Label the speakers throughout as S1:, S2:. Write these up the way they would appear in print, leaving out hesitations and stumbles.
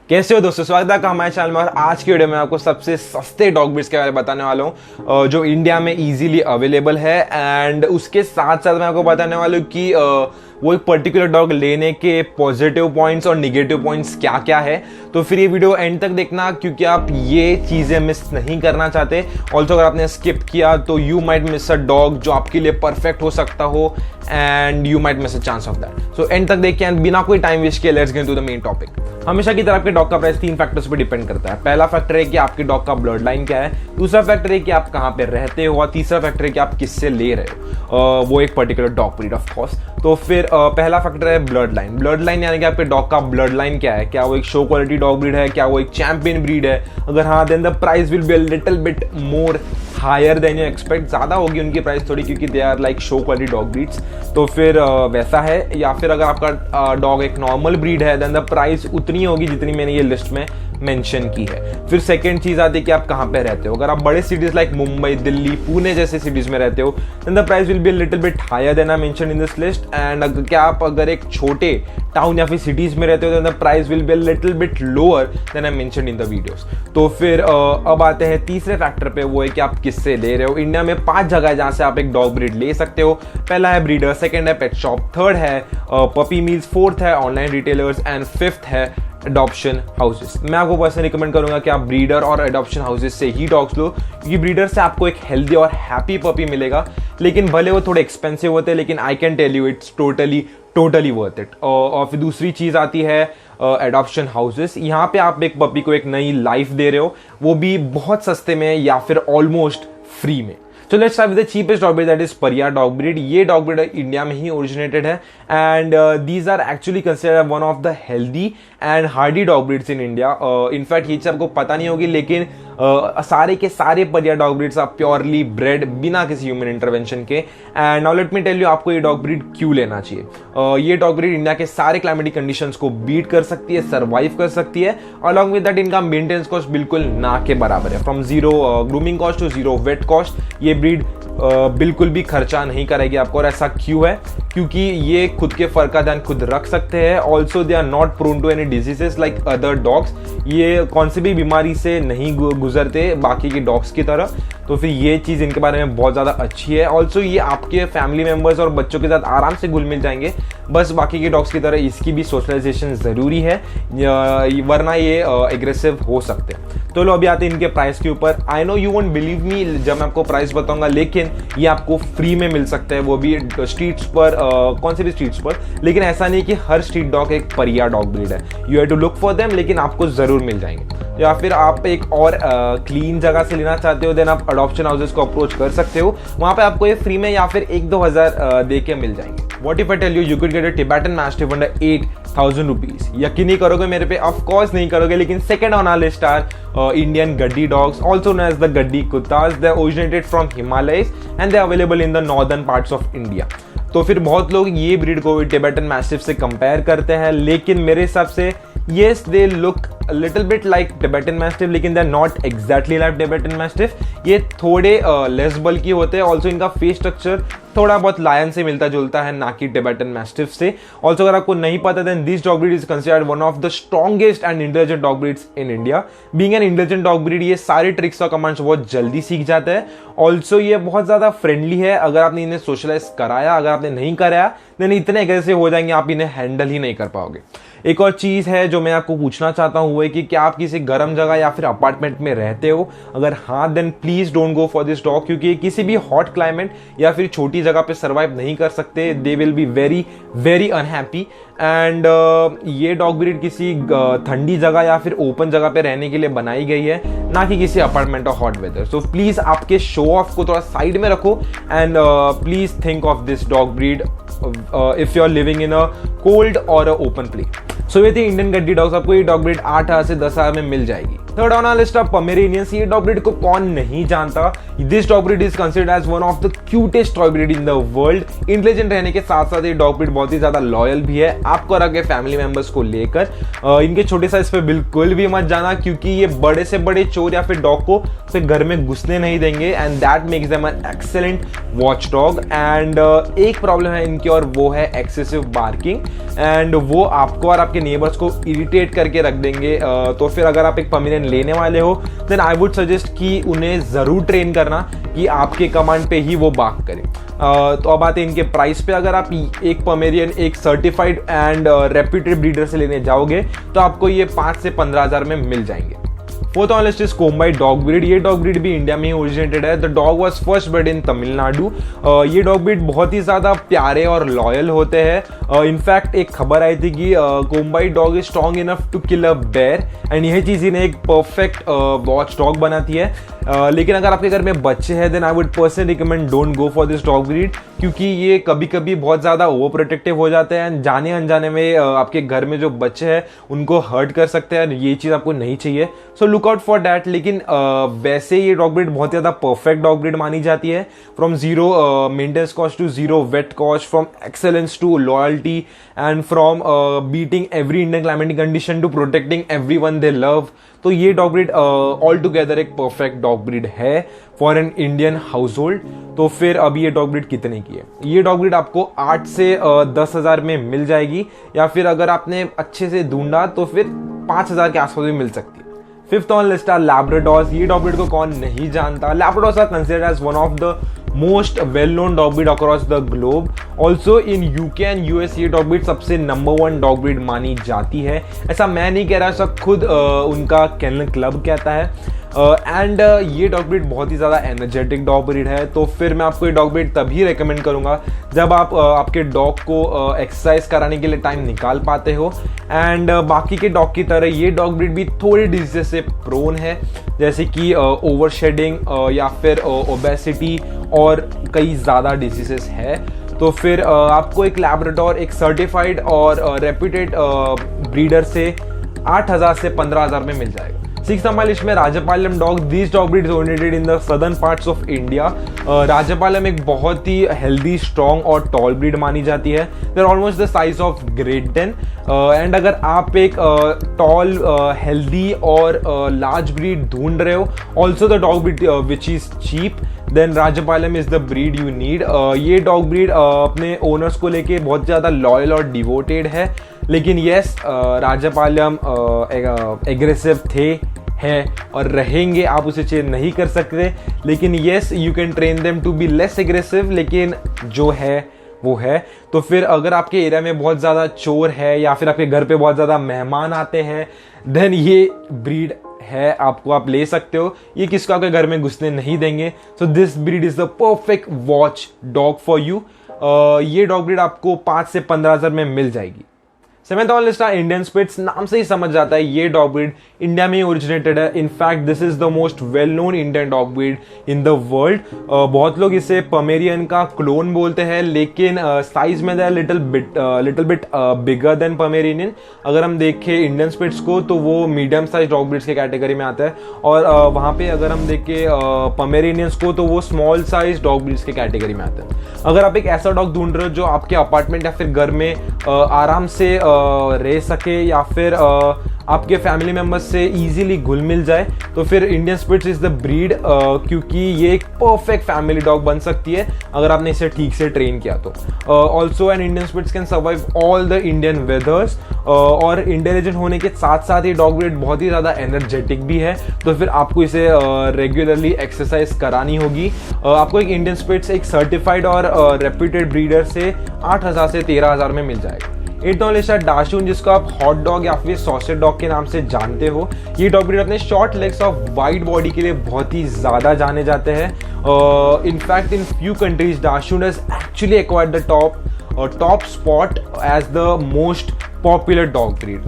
S1: कैसे हो दोस्तों, स्वागत है आपका हमारे चैनल में। और आज की वीडियो में आपको सबसे सस्ते डॉग ब्रीड्स के बारे में बताने वाला हूँ जो इंडिया में इजीली अवेलेबल है। एंड उसके साथ साथ मैं आपको बताने वाला हूँ कि वो एक पर्टिकुलर डॉग लेने के पॉजिटिव पॉइंट्स और निगेटिव पॉइंट्स क्या क्या है। तो फिर ये वीडियो एंड तक देखना, क्योंकि आप ये चीज़ें मिस नहीं करना चाहते। ऑल्सो अगर आपने स्किप किया तो you might miss a dog जो आपके लिए परफेक्ट हो सकता हो, and you might miss a chance of that. So end तक देखिए, एंड बिना कोई टाइम वेस्ट किए let's get to the main topic. हमेशा की तरह आपके डॉग का प्राइस 3 फैक्टर्स पे डिपेंड करता है। पहला फैक्टर है कि आपके डॉग का ब्लड लाइन क्या है, दूसरा फैक्टर है कि आप कहाँ पे रहते हो, और तीसरा फैक्टर है कि आप किससे ले रहे हो वो एक particular dog breed of course. तो फिर पहला फैक्टर है ब्लड लाइन। ब्लड लाइन यानी कि आपके डॉग का ब्लड लाइन क्या है, क्या वो एक शो क्वालिटी डॉग ब्रीड है, क्या वो एक चैंपियन ब्रीड है। अगर हाँ, then the price will be a little bit more higher than you expect. ज़्यादा होगी उनकी प्राइस थोड़ी, क्योंकि they are like show quality dog breeds. तो फिर वैसा है। या फिर अगर आपका डॉग एक नॉर्मल ब्रीड है देन द प्राइस उतनी होगी जितनी मैंने ये लिस्ट में मेंशन की है। फिर सेकंड चीज़ आती है कि आप कहाँ पे रहते हो। अगर आप बड़े सिटीज़ लाइक मुंबई, दिल्ली, पुणे जैसे सिटीज़ में रहते हो then the price will be a little bit higher than I mention in this list. And क्या आप अगर एक छोटे टाउन या फिर सिटीज़ में रहते हो then the price will be a little bit lower than I mention in the videos. तो फिर अब आते हैं तीसरे फैक्टर पे, वो है कि आप किससे ले रहे हो। इंडिया में 5 जगह है जहाँ से आप एक डॉग ब्रीड ले सकते हो। पहला है ब्रीडर, सेकंड है पेट शॉप, थर्ड है पपी मील्स, फोर्थ है ऑनलाइन रिटेलर्स, एंड फिफ्थ है अडॉप्शन हाउसेस। मैं आपको पर्सनली रिकमेंड करूंगा कि आप ब्रीडर और अडॉप्शन हाउसेस से ही डॉग्स लो, क्योंकि ब्रीडर से आपको एक हेल्दी और हैप्पी पपी मिलेगा। लेकिन भले वो थोड़े एक्सपेंसिव होते हैं, लेकिन I can tell you it's totally worth it. और फिर दूसरी चीज़ आती है एडॉप्शन हाउसेस। यहाँ पे आप एक पपी को एक नई लाइफ दे रहे हो, वो भी बहुत सस्ते में या फिर ऑलमोस्ट फ्री में। So let's start with the cheapest dog breed, that is Paria dog breed. ये dog breed इंडिया में ही originated है, and these are actually considered one of the healthy and hardy dog breeds in India. In fact ये सबको पता नहीं होगी, लेकिन सारे के सारे pariah dog breeds are purely bred बिना किसी ह्यूमन इंटरवेंशन के। And now let me tell you आपको ये डॉग ब्रीड क्यों लेना चाहिए। ये डॉग ब्रीड इंडिया के सारे क्लाइमेटिक कंडीशंस को बीट कर सकती है, सर्वाइव कर सकती है। अलॉन्ग विद दैट इनका मेंटेनेंस कॉस्ट बिल्कुल ना के बराबर है। From zero grooming cost to zero vet cost ये ब्रीड बिल्कुल भी खर्चा नहीं करेगी आपको। और ऐसा क्यों है? क्योंकि ये खुद के फर का ध्यान खुद रख सकते हैं। Also they are not prone to any diseases like other dogs. ये कौन सी भी बीमारी से नहीं गुजरते बाकी के डॉग्स की तरह। तो फिर ये चीज़ इनके बारे में बहुत ज़्यादा अच्छी है। ऑल्सो ये आपके फैमिली मेम्बर्स और बच्चों के साथ आराम से घुल मिल जाएंगे। बस बाकी के डॉग्स की तरह इसकी भी सोशलाइजेशन ज़रूरी है, वरना ये एग्रेसिव हो सकते हैं। तो लो अभी आते हैं इनके प्राइस के ऊपर। I know you won't believe me जब मैं आपको प्राइस बताऊंगा, लेकिन ये आपको फ्री में मिल सकता है, वो भी स्ट्रीट्स पर, कौन से भी स्ट्रीट्स पर। लेकिन ऐसा नहीं कि हर स्ट्रीट डॉग एक परिया डॉग ब्रीड है। You have to look for them, लेकिन आपको ज़रूर मिल जाएंगे। या फिर आप एक और क्लीन जगह से लेना चाहते हो देन आप अडॉप्शन हाउसेस को अप्रोच कर सकते हो। वहाँ पे आपको ये फ्री में या फिर 1-2 हज़ार दे के मिल जाएंगे। What if I tell you you could get a Tibetan Mastiff under 8,000 rupees? यकीन नहीं करोगे मेरे पे, ऑफ कोर्स नहीं करोगे। लेकिन second on our list are Indian gaddi dogs, also known as the gaddi कुत्तास। They originated from Himalayas and they available in the northern parts of India. तो फिर बहुत लोग ये ब्रीड को टिबेटन मैस्टिफ से कंपेयर करते हैं, लेकिन मेरे हिसाब से yes they look a little bit like Tibetan Mastiff, लेकिन they're not exactly like Tibetan Mastiff। ये थोड़े लेस बल्की होते हैं। ऑल्सो इनका फेस स्ट्रक्चर थोड़ा बहुत लायन से मिलता जुलता है, ना कि Tibetan Mastiff से। ऑल्सो अगर आपको नहीं पता then this dog breed is considered one of the strongest and intelligent dog breeds in India. Being an intelligent dog breed ये सारे ट्रिक्स और कमांड्स बहुत जल्दी सीख जाते हैं। ऑल्सो ये बहुत ज़्यादा फ्रेंडली है। अगर आपने इन्हें सोशलाइज कराया, अगर आपने नहीं कराया देन इतने एग्रेसिव हो जाएंगे आप इन्हें हैंडल ही नहीं कर पाओगे। एक और चीज़ है जो मैं आपको पूछना चाहता हूँ, वो है कि क्या आप किसी गर्म जगह या फिर अपार्टमेंट में रहते हो? अगर हाँ then please don't go for this dog, क्योंकि किसी भी हॉट क्लाइमेट या फिर छोटी जगह पे सर्वाइव नहीं कर सकते। They will be very very unhappy. And ये डॉग ब्रीड किसी ठंडी जगह या फिर ओपन जगह पे रहने के लिए बनाई गई है, ना कि किसी अपार्टमेंट और हॉट वेदर। सो प्लीज़ आपके शो ऑफ को थोड़ा साइड में रखो and please think of this dog breed if you are living in a cold और ओपन प्लेस। सो ये थी इंडियन गड्डी डॉग्स। आपको ये डॉग ब्रीड 8,000 से 10,000 में मिल जाएगी। Third on our list of Pomeranians. ये डॉग ब्रीड को कौन नहीं जानता। This dog breed is considered as one of the cutest dog breed in the world. Intelligent रहने के साथ साथ ये डॉग ब्रीड बहुत ही ज्यादा लॉयल भी है आपको और आपके फैमिली मेंबर्स को लेकर। इनके छोटे साइज पे बिल्कुल भी मत जाना, क्योंकि ये बड़े से बड़े चोर या फिर डॉग को सिर्फ घर में घुसने नहीं देंगे, and that makes them an excellent watch dog. And एक प्रॉब्लम है इनकी, और वो है एक्सेसिव बार्किंग। एंड वो आपको और आपके नेबर्स को इरिटेट करके रख देंगे। तो फिर अगर आप एक पमेरियन लेने वाले हो देन आई वुड सजेस्ट कि उन्हें ज़रूर ट्रेन करना कि आपके कमांड पे ही वो बाक करें। तो अब आते हैं इनके प्राइस पे। अगर आप एक पमेरियन एक सर्टिफाइड एंड रेप्यूटेड ब्रीडर से लेने जाओगे तो आपको ये 5 से 15 हज़ार में मिल जाएंगे। Fourth on list is Kombai dog breed. ये डॉग ब्रीड भी इंडिया में ही ओरिजिनेटेड है। The dog was first bred in Tamil Nadu. ये डॉग ब्रीड बहुत ही ज़्यादा प्यारे और लॉयल होते हैं। इनफैक्ट एक खबर आई थी कि Kombai dog is strong enough to kill a bear एंड यही चीज़ इन्हें एक परफेक्ट वॉच डॉग बनाती है। लेकिन अगर आपके घर में बच्चे हैं then I would personally recommend don't go for this dog breed, क्योंकि ये कभी कभी बहुत ज़्यादा ओवर प्रोटेक्टिव हो जाते हैं। जाने अनजाने में आपके घर में जो बच्चे हैं उनको हर्ट कर सकते हैं। ये चीज़ आपको नहीं चाहिए, so look out for that. लेकिन वैसे ये डॉग ब्रीड बहुत ज़्यादा परफेक्ट डॉग ब्रीड मानी जाती है। From zero maintenance cost to zero vet cost, from excellence to loyalty and from beating every Indian climatic condition to protecting every one they love. तो ये डॉग ब्रीड ऑल टुगेदर एक perfect dog breed है for an Indian household. तो फिर अभी ये dog breed कितने की है? ये डॉग ब्रीड आपको 8 से 10 हज़ार में मिल जाएगी, या फिर अगर आपने अच्छे से ढूंढा तो फिर 5 हज़ार के आसपास भी मिल सकती है। Fifth on list are Labradors. ये डॉग ब्रीड को कौन नहीं जानता। Labradors are considered as one of the most well known dog breed across the globe. Also in UK and US ये डॉग ब्रीड सबसे नंबर 1 डॉग ब्रीड मानी जाती है। ऐसा मैं नहीं कह रहा, सब खुद उनका केनल क्लब कहता है। एंड ये डॉग ब्रीड बहुत ही ज़्यादा एनर्जेटिक डॉग ब्रीड है। तो फिर मैं आपको ये डॉग ब्रीड तभी रेकमेंड करूँगा जब आप आपके डॉग को एक्सरसाइज कराने के लिए टाइम निकाल पाते हो। एंड बाकी के डॉग की तरह ये डॉग ब्रीड भी थोड़ी डिजीज से प्रोन है, जैसे कि ओवर शेडिंग या फिर ओबेसिटी और कई ज़्यादा डिजीजेस है। तो फिर आपको एक लैब्राडोर एक सर्टिफाइड और रेप्यूटेड ब्रीडर से 8,000 से 15,000 में मिल जाएगा। सिक्स नंबर लिस्ट में Rajapalayam dog. These dog breed is originated in the southern parts of India. Rajapalayam एक बहुत ही हेल्दी, स्ट्रॉन्ग और टॉल ब्रीड मानी जाती है। They are almost the size of Great Dane. And अगर आप एक टॉल, हेल्दी और लार्ज ब्रीड ढूंढ रहे हो, also the dog breed which is cheap, then Rajapalayam is the breed you need. ये डॉग ब्रीड अपने ओनर्स को लेके बहुत ज़्यादा लॉयल और डिवोटेड है। लेकिन येस, राजापालम एग्रेसिव थे, हैं और रहेंगे, आप उसे चेंज नहीं कर सकते। लेकिन yes, you can train them to be less aggressive, लेकिन जो है वो है। तो फिर अगर आपके एरिया में बहुत ज़्यादा चोर है या फिर आपके घर पे बहुत ज़्यादा मेहमान आते हैं देन ये ब्रीड है, आपको आप ले सकते हो। ये किसको आपके घर में घुसने नहीं देंगे। So this breed is the perfect watch dog for you. ये डॉग ब्रीड आपको 5 से 15 हज़ार में मिल जाएगी। सेवेंथ ऑन लिस्ट है इंडियन स्पिट्स। नाम से ही समझ जाता है ये डॉग ब्रीड इंडिया में ही ओरिजिनेटेड है। In fact this is the most well known Indian dog breed in the world. बहुत लोग इसे पमेरियन का क्लोन बोलते हैं, लेकिन साइज में they little bit bigger than Pomeranian. अगर हम देखें इंडियन स्पिट्स को तो वो मीडियम साइज डॉग ब्रीड्स के कैटेगरी में आता है, और वहाँ पे अगर हम देखें पमेरियनियंस को तो वो स्मॉल साइज डॉग ब्रीड्स के कैटेगरी में आते हैं। अगर आप एक ऐसा डॉग ढूंढ रहे हो जो आपके अपार्टमेंट या फिर घर में आराम से रह सके या फिर आपके फैमिली मेंबर्स से इजीली घुल मिल जाए, तो फिर Indian spitz is the breed, क्योंकि ये एक परफेक्ट फैमिली डॉग बन सकती है अगर आपने इसे ठीक से ट्रेन किया तो। Also an Indian spitz can survive all the Indian weathers, और इंटेलिजेंट होने के साथ साथ ये डॉग ब्रीड बहुत ही ज़्यादा एनर्जेटिक भी है। तो फिर आपको इसे रेगुलरली एक्सरसाइज करानी होगी। आपको एक इंडियन स्पिट्स एक सर्टिफाइड और रेप्यूटेड ब्रीडर से 8,000 से 13,000 में मिल जाएगा। एट ऑन लिस्ट है डाशून, जिसको आप हॉट डॉग या फिर सॉसेज डॉग के नाम से जानते हो। ये डॉग ब्रीड अपने शॉर्ट लेग्स और वाइड बॉडी के लिए बहुत ही ज़्यादा जाने जाते हैं। In fact in few countries dachshund has actually acquired the top spot as the most popular dog breed.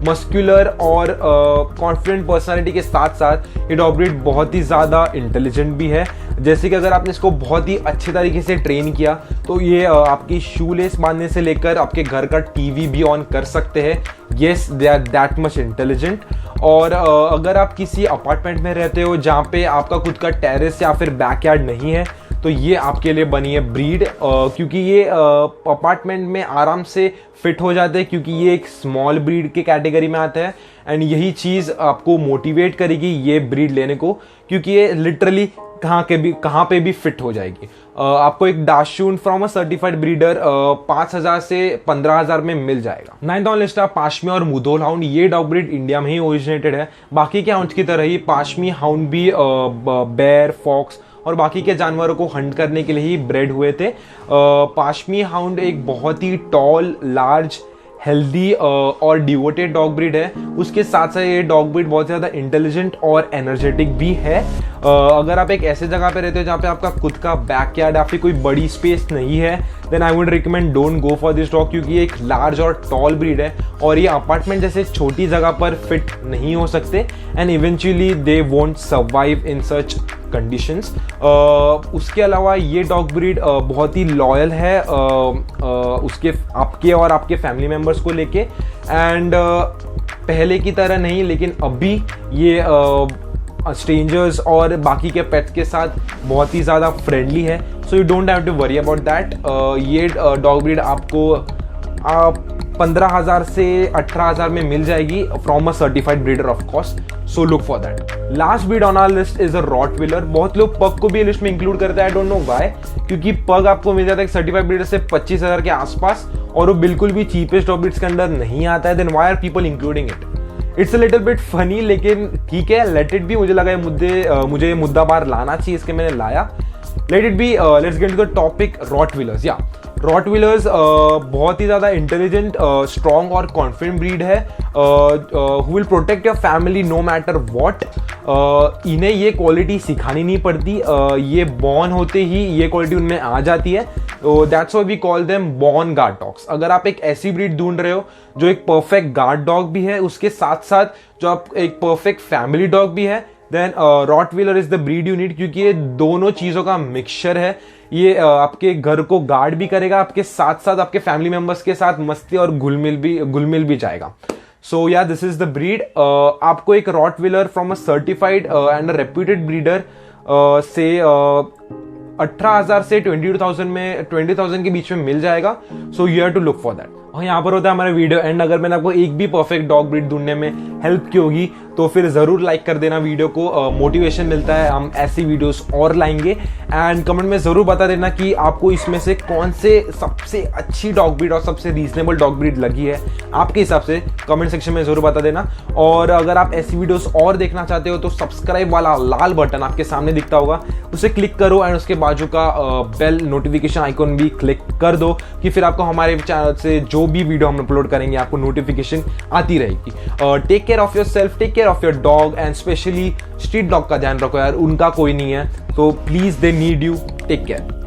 S1: Muscular और कॉन्फिडेंट पर्सनालिटी के साथ साथ ये डॉग ब्रीड बहुत ही ज़्यादा इंटेलिजेंट भी है। जैसे कि अगर आपने इसको बहुत ही अच्छे तरीके से ट्रेन किया तो ये आपकी शू लेस बांधने से लेकर आपके घर का टीवी भी ऑन कर सकते हैं। Yes, they are that much intelligent. और अगर आप किसी अपार्टमेंट में रहते हो जहाँ पे आपका खुद का टेरेस या फिर बैकयार्ड नहीं है तो ये आपके लिए बनी है ब्रीड, क्योंकि ये अपार्टमेंट में आराम से फिट हो जाते हैं, क्योंकि ये एक स्मॉल ब्रीड के कैटेगरी में आता है। एंड यही चीज़ आपको मोटिवेट करेगी ये ब्रीड लेने को, क्योंकि ये लिटरली कहाँ पे भी फिट हो जाएगी। आपको एक डाशून फ्रॉम अ सर्टिफाइड ब्रीडर 5,000 से 15,000 में मिल जाएगा। 9th ऑन लिस्ट है पाशमी और मुधोल हाउंड। ये डॉग ब्रीड इंडिया में ही ओरिजिनेटेड है। बाकी के हाउंड की तरह ही पाशमी हाउंड भी बेयर, फॉक्स और बाकी के जानवरों को हंट करने के लिए ही ब्रेड हुए थे। पाशमी हाउंड एक बहुत ही टॉल, लार्ज, हेल्दी और डिवोटेड डॉग ब्रीड है। उसके साथ साथ ये डॉग ब्रीड बहुत ज़्यादा इंटेलिजेंट और एनर्जेटिक भी है। अगर आप एक ऐसे जगह पे रहते हो जहाँ पे आपका खुद का बैकयार्ड या फिर कोई बड़ी स्पेस नहीं है, then I would recommend don't go for this dog, क्योंकि ये एक लार्ज और टॉल ब्रीड है और ये अपार्टमेंट जैसे छोटी जगह पर फिट नहीं हो सकते and eventually they won't survive in such conditions. उसके अलावा ये डॉग ब्रीड बहुत ही लॉयल है उसके आपके और आपके फैमिली मेम्बर्स को लेके एंड पहले की तरह नहीं, लेकिन अभी ये स्ट्रेंजर्स और बाकी के पेट्स के साथ बहुत ही ज़्यादा फ्रेंडली है। So you don't have to worry about that. ये डॉग ब्रीड आपको 15,000 से 18,000 में मिल जाएगी from a certified breeder of course, so look for that. Last breed on our list is a rottweiler. बहुत लोग पग को भी लिस्ट में इंक्लूड करते हैं, आई डोंट नो व्हाई, क्योंकि पग आपको मिल जाता है एक सर्टिफाइड ब्रीडर से 25,000 के आसपास और वो बिल्कुल भी चीपेस्ट डॉग ब्रीड्स के अंदर नहीं आता है। Then why are people including it? It's a little bit funny, लेकिन ठीक है, लेट इट बी। मुझे लगा मुझे ये मुद्दा बाहर लाना चाहिए, इसके मैंने लाया। Let it be. Let's get to the topic rottweilers. या रॉटविलर्स बहुत ही ज़्यादा इंटेलिजेंट, स्ट्रॉन्ग और कॉन्फिडेंट ब्रीड है who will protect your family no matter what. इन्हें ये क्वालिटी सिखानी नहीं पड़ती, ये बॉर्न होते ही ये क्वालिटी उनमें आ जाती है। That's why we call them born guard dogs. अगर आप एक ऐसी ब्रीड ढूंढ रहे हो जो एक परफेक्ट गार्ड डॉग भी है, उसके साथ साथ जो आप एक परफेक्ट फैमिली डॉग भी है, then rottweiler is the breed you need, क्योंकि ये दोनों चीज़ों का मिक्सचर है। ये आपके घर को गार्ड भी करेगा, आपके साथ साथ आपके फैमिली मेंबर्स के साथ मस्ती और घुल मिल भी जाएगा। सो या दिस इज द ब्रीड। आपको एक rottweiler from a certified and a reputed breeder से 18,000 से 20,000 के बीच में मिल जाएगा। So you have to look for that. और यहाँ पर होता है हमारा वीडियो एंड। अगर मैंने आपको एक भी परफेक्ट डॉग ब्रीड ढूंढने में हेल्प की होगी तो फिर ज़रूर लाइक कर देना वीडियो को, मोटिवेशन मिलता है, हम ऐसी वीडियोस और लाएंगे। एंड कमेंट में ज़रूर बता देना कि आपको इसमें से कौन से सबसे अच्छी डॉग ब्रीड और सबसे रीजनेबल डॉग ब्रीड लगी है आपके हिसाब से, कमेंट सेक्शन में ज़रूर बता देना। और अगर आप ऐसी वीडियोस और देखना चाहते हो तो सब्सक्राइब वाला लाल बटन आपके सामने दिखता होगा, उसे क्लिक करो एंड उसके बाजू का बेल नोटिफिकेशन आइकॉन भी क्लिक कर दो कि फिर आपको हमारे चैनल से जो भी वीडियो हम अपलोड करेंगे आपको नोटिफिकेशन आती रहेगी। Take care of yourself, take care of your dog and specially street dog का ध्यान रखो यार, उनका कोई नहीं है, तो please they need you, take care.